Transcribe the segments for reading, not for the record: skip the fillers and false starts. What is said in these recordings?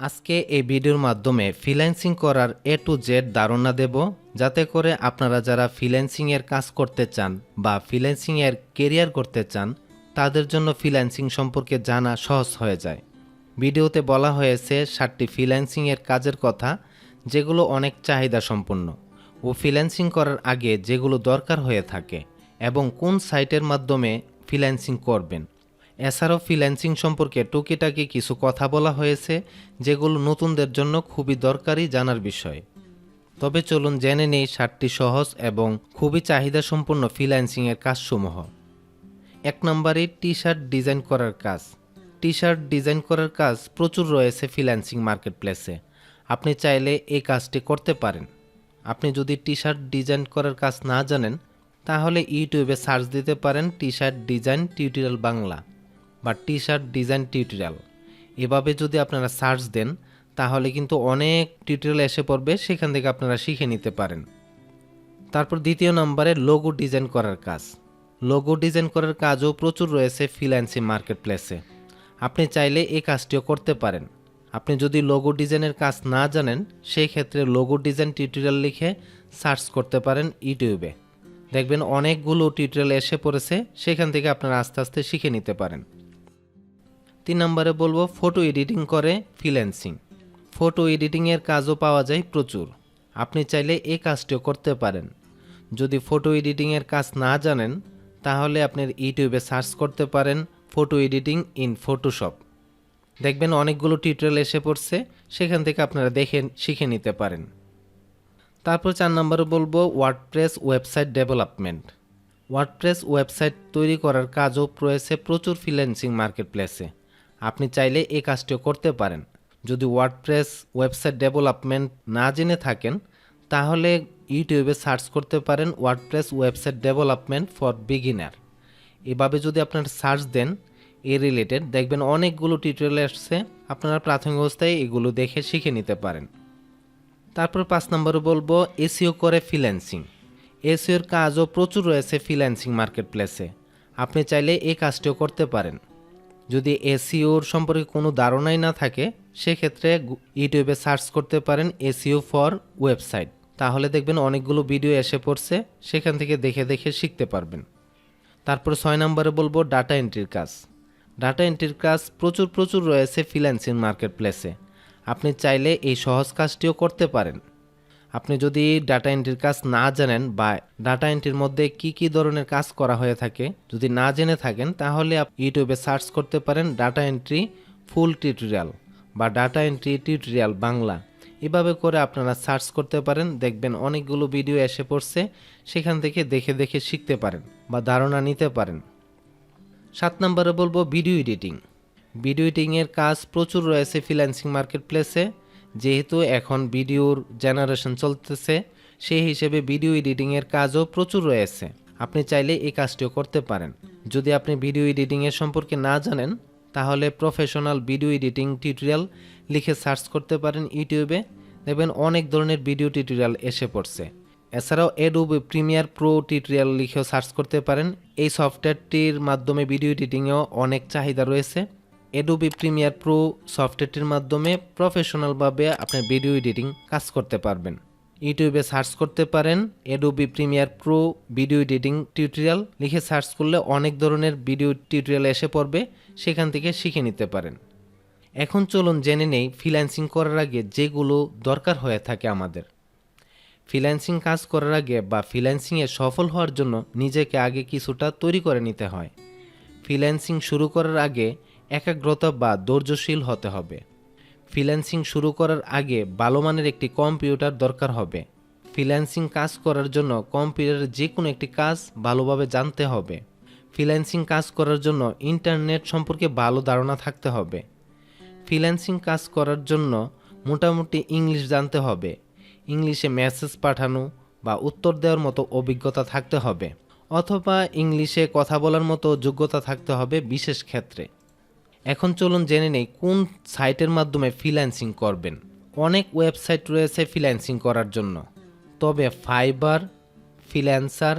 আজকে এই ভিডিওর মাধ্যমে ফ্রিল্যান্সিং করার এ টু জেড ধারণা দেব, যাতে করে আপনারা যারা ফ্রিল্যান্সিংয়ের কাজ করতে চান বা ফ্রিল্যান্সিংয়ের কেরিয়ার করতে চান তাদের জন্য ফ্রিল্যান্সিং সম্পর্কে জানা সহজ হয়ে যায়। ভিডিওতে বলা হয়েছে 7টি ফ্রিল্যান্সিংয়ের কাজের কথা, যেগুলো অনেক চাহিদা সম্পন্ন ও ফ্রিল্যান্সিং করার আগে যেগুলো দরকার হয়ে থাকে এবং কোন সাইটের মাধ্যমে ফ্রিল্যান্সিং করবেন। এছাড়াও ফ্রিল্যান্সিং সম্পর্কে টুকিটাকি কিছু কথা বলা হয়েছে, যেগুলো নতুনদের জন্য খুবই দরকারি জানার বিষয়। তবে চলুন জেনে নেই 7টি সহজ এবং খুবই চাহিদা সম্পন্ন ফ্রিল্যান্সিংয়ের কাজসমূহ। 1 নম্বরে টি শার্ট ডিজাইন করার কাজ। টি শার্ট ডিজাইন করার কাজ প্রচুর রয়েছে ফ্রিল্যান্সিং মার্কেটপ্লেসে। আপনি চাইলে এই কাজটি করতে পারেন। আপনি যদি টি শার্ট ডিজাইন করার কাজ না জানেন, তাহলে ইউটিউবে সার্চ দিতে পারেন T shirt design tutorial Bangla বা টি শার্ট ডিজাইন টিউটোরিয়াল। এভাবে যদি আপনারা সার্চ দেন তাহলে কিন্তু অনেক টিউটোরিয়াল এসে পড়বে, সেখান থেকে আপনারা শিখে নিতে পারেন। তারপর 2 নম্বরে লোগো ডিজাইন করার কাজ। লোগো ডিজাইন করার কাজও প্রচুর রয়েছে ফ্রিল্যান্সিং মার্কেটপ্লেসে। আপনি চাইলে এই কাজটিও করতে পারেন। আপনি যদি লোগো ডিজাইনের কাজ না জানেন, সেই ক্ষেত্রে লোগো ডিজাইন টিউটোরিয়াল লিখে সার্চ করতে পারেন ইউটিউবে। দেখবেন অনেকগুলো টিউটোরিয়াল এসে পড়েছে, সেখান থেকে আপনারা আস্তে আস্তে শিখে নিতে পারেন। 3 নম্বরে বলবো ফটো এডিটিং করে ফ্রিল্যান্সিং। ফটো এডিটিংয়ের কাজও পাওয়া যায় প্রচুর। আপনি চাইলে এই কাজটিও করতে পারেন। যদি ফটো এডিটিংয়ের কাজ না জানেন, তাহলে আপনি ইউটিউবে সার্চ করতে পারেন ফটো এডিটিং ইন ফটোশপ। দেখবেন অনেকগুলো টিউটোরিয়াল এসে পড়ছে, সেখান থেকে আপনারা দেখে শিখে নিতে পারেন। তারপর 4 নম্বরে বলবো WordPress website development. WordPress website তৈরি করার কাজও রয়েছে প্রচুর ফ্রিল্যান্সিং মার্কেটপ্লেসে। আপনি চাইলে এই কাজটিও করতে পারেন। যদি ওয়ার্ডপ্রেস ওয়েবসাইট ডেভেলপমেন্ট না জেনে থাকেন, তাহলে ইউটিউবে সার্চ করতে পারেন WordPress website development for beginner. এভাবে যদি আপনারা সার্চ দেন এ রিলেটেড, দেখবেন অনেকগুলো টিউটোরিয়াল আসছে, আপনারা প্রাথমিক অবস্থায় এগুলো দেখে শিখে নিতে পারেন। তারপর 5 নম্বরে বলবো এসইও করে ফ্রিল্যান্সিং। এসইওর কাজও প্রচুর রয়েছে ফ্রিল্যান্সিং মার্কেটপ্লেসে। আপনি চাইলে এই কাজটিও করতে পারেন। যদি এসইওর সম্পর্কে কোনো ধারণাই না থাকে, সেক্ষেত্রে ইউটিউবে সার্চ করতে পারেন এসইও ফর ওয়েবসাইট। তাহলে দেখবেন অনেকগুলো ভিডিও এসে পড়ছে, সেখান থেকে দেখে দেখে শিখতে পারবেন। তারপর 6 নম্বরে বলবো ডাটা এন্ট্রির কাজ। ডাটা এন্ট্রির কাজ প্রচুর রয়েছে ফ্রিল্যান্সিং মার্কেটপ্লেসে। আপনি চাইলে এই সহজ কাজটিও করতে পারেন। আপনি যদি ডাটা এন্ট্রির কাজ না জানেন বা ডাটা এন্ট্রির মধ্যে কি ধরনের কাজ করা হয়ে থাকে যদি না জেনে থাকেন, তাহলে ইউটিউবে সার্চ করতে পারেন ডাটা এন্ট্রি ফুল টিউটোরিয়াল বা ডাটা এন্ট্রি টিউটোরিয়াল বাংলা। এভাবে করে আপনারা সার্চ করতে পারেন, দেখবেন অনেকগুলো ভিডিও এসে পড়ছে, সেখান থেকে দেখে দেখে শিখতে পারেন বা ধারণা নিতে পারেন। 7 নম্বরে বলবো ভিডিও এডিটিং। ভিডিও এডিটিংয়ের কাজ প্রচুর রয়েছে ফ্রিল্যান্সিং মার্কেটপ্লেসে। যেহেতু এখন ভিডিওর জেনারেশন চলতেছে, সেই হিসেবে ভিডিও এডিটিংয়ের কাজও প্রচুর রয়েছে। আপনি চাইলে এই কাজটিও করতে পারেন। যদি আপনি ভিডিও এডিটিংয়ের সম্পর্কে না জানেন, তাহলে প্রফেশনাল ভিডিও এডিটিং টিউটোরিয়াল লিখে সার্চ করতে পারেন ইউটিউবে। দেখবেন অনেক ধরনের ভিডিও টিউটোরিয়াল এসে পড়ছে। এছাড়াও অ্যাডোবি প্রিমিয়ার প্রো টিউটোরিয়াল লিখেও সার্চ করতে পারেন। এই সফটওয়্যারটির মাধ্যমে ভিডিও এডিটিংয়েও অনেক চাহিদা রয়েছে। অ্যাডোবি প্রিমিয়ার প্রো সফটওয়্যারটির মাধ্যমে প্রফেশনালভাবে আপনি ভিডিও এডিটিং কাজ করতে পারবেন। ইউটিউবে সার্চ করতে পারেন Adobe Premiere Pro video editing tutorial লিখে সার্চ করলে অনেক ধরনের ভিডিও টিউটোরিয়াল এসে পড়বে, সেখান থেকে শিখে নিতে পারেন। এখন চলুন জেনে নেই ফ্রিল্যান্সিং করার আগে যেগুলো দরকার হয়ে থাকে আমাদের। ফ্রিল্যান্সিং কাজ করার আগে বা ফ্রিল্যান্সিংয়ে সফল হওয়ার জন্য নিজেকে আগে কিছুটা তৈরি করে নিতে হয়। ফ্রিল্যান্সিং শুরু করার আগে একাগ্রতা বা ধৈর্যশীল হতে হবে। ফ্রিল্যান্সিং শুরু করার আগে ভালো মানের একটি কম্পিউটার দরকার হবে। ফ্রিল্যান্সিং কাজ করার জন্য কম্পিউটারের যে কোনো একটি কাজ ভালোভাবে জানতে হবে। ফ্রিল্যান্সিং কাজ করার জন্য ইন্টারনেট সম্পর্কে ভালো ধারণা থাকতে হবে। ফ্রিল্যান্সিং কাজ করার জন্য মোটামুটি ইংলিশ জানতে হবে। ইংলিশে মেসেজ পাঠানো বা উত্তর দেওয়ার মতো অভিজ্ঞতা থাকতে হবে, অথবা ইংলিশে কথা বলার মতো যোগ্যতা থাকতে হবে বিশেষ ক্ষেত্রে। এখন চলুন জেনে নেই কোন সাইটের মাধ্যমে ফ্রিল্যান্সিং করবেন। অনেক ওয়েবসাইট রয়েছে ফ্রিল্যান্সিং করার জন্য, তবে ফাইবার, ফ্রিল্যান্সার,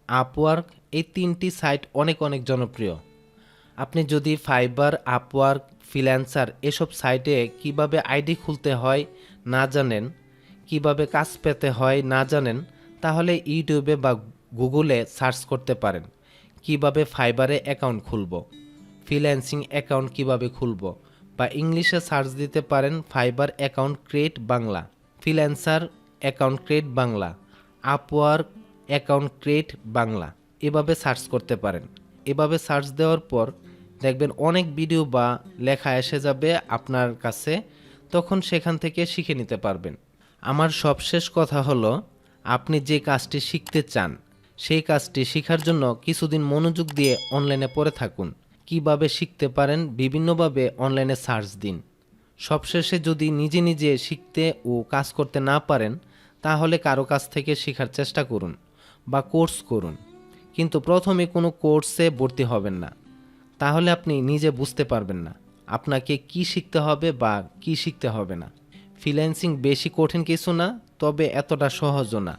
আপওয়ার্ক এই 3টি সাইট অনেক জনপ্রিয়। আপনি যদি ফাইবার, আপওয়ার্ক, ফ্রিল্যান্সার এসব সাইটে কিভাবে আইডি খুলতে হয় না জানেন, কিভাবে কাজ পেতে হয় না জানেন, তাহলে ইউটিউবে বা গুগলে সার্চ করতে পারেন কিভাবে ফাইবারে অ্যাকাউন্ট খুলব, ফ্রিল্যান্সিং অ্যাকাউন্ট কিভাবে খুলব, বা ইংলিশে সার্চ দিতে পারেন fibre account create Bangla, freelancer account create Bangla, Upwork account create Bangla, এভাবে সার্চ করতে পারেন। এভাবে সার্চ দেওয়ার পর দেখবেন অনেক ভিডিও বা লেখা এসে যাবে আপনার কাছে, তখন সেখান থেকে শিখে নিতে পারবেন। আমার সবশেষ কথা হলো, আপনি যে কাজটি শিখতে চান সেই কাজটি শেখার জন্য কিছুদিন মনোযোগ দিয়ে অনলাইনে পড়ে থাকুন। কিভাবে শিখতে পারেন বিভিন্নভাবে অনলাইনে সার্চ দিন। সবশেষে যদি নিজে নিজে শিখতে ও কাজ করতে না পারেন তাহলে কারো কাছ থেকে শেখার চেষ্টা করুন বা কোর্স করুন, কিন্তু প্রথমে কোনো কোর্সে ভর্তি হবেন না, তাহলে আপনি নিজে বুঝতে পারবেন না আপনাকে কি শিখতে হবে বা কি শিখতে হবে না। ফ্রিল্যান্সিং বেশি কঠিন কিছু না, তবে এতটা সহজও না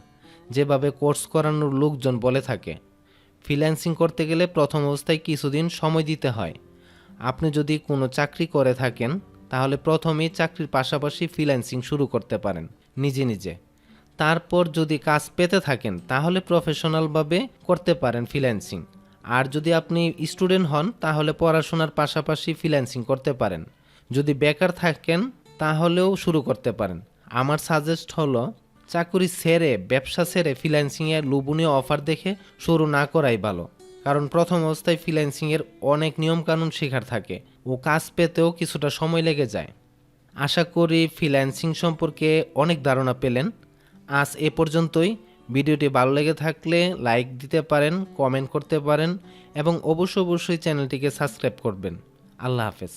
যেভাবে কোর্স করানোর লোকজন বলে থাকে। ফ্রিল্যান্সিং করতে গেলে প্রথম অবস্থায় কিছুদিন সময় দিতে হয়। আপনি যদি কোনো চাকরি করে থাকেন তাহলে প্রথমেই চাকরির পাশাপাশি ফ্রিল্যান্সিং শুরু করতে পারেন নিজে নিজে। তারপর যদি কাজ পেতে থাকেন তাহলে প্রফেশনালভাবে করতে পারেন ফ্রিল্যান্সিং। আর যদি আপনি স্টুডেন্ট হন তাহলে পড়াশোনার পাশাপাশি ফ্রিল্যান্সিং করতে পারেন। যদি বেকার থাকেন তাহলেও শুরু করতে পারেন। আমার সাজেস্ট হলো চাকরি ছেড়ে ব্যবসা ছেড়ে ফ্রিল্যান্সিংয়ের লোভনীয় অফার দেখে শুরু না করাই ভালো, কারণ প্রথম অবস্থায় ফ্রিল্যান্সিংয়ের অনেক নিয়মকানুন শেখার থাকে ও কাজ পেতেও কিছুটা সময় লেগে যায়। আশা করি ফ্রিল্যান্সিং সম্পর্কে অনেক ধারণা পেলেন। আজ এ পর্যন্তই। ভিডিওটি ভালো লেগে থাকলে লাইক দিতে পারেন, কমেন্ট করতে পারেন এবং অবশ্যই চ্যানেলটিকে সাবস্ক্রাইব করবেন। আল্লাহ হাফেজ।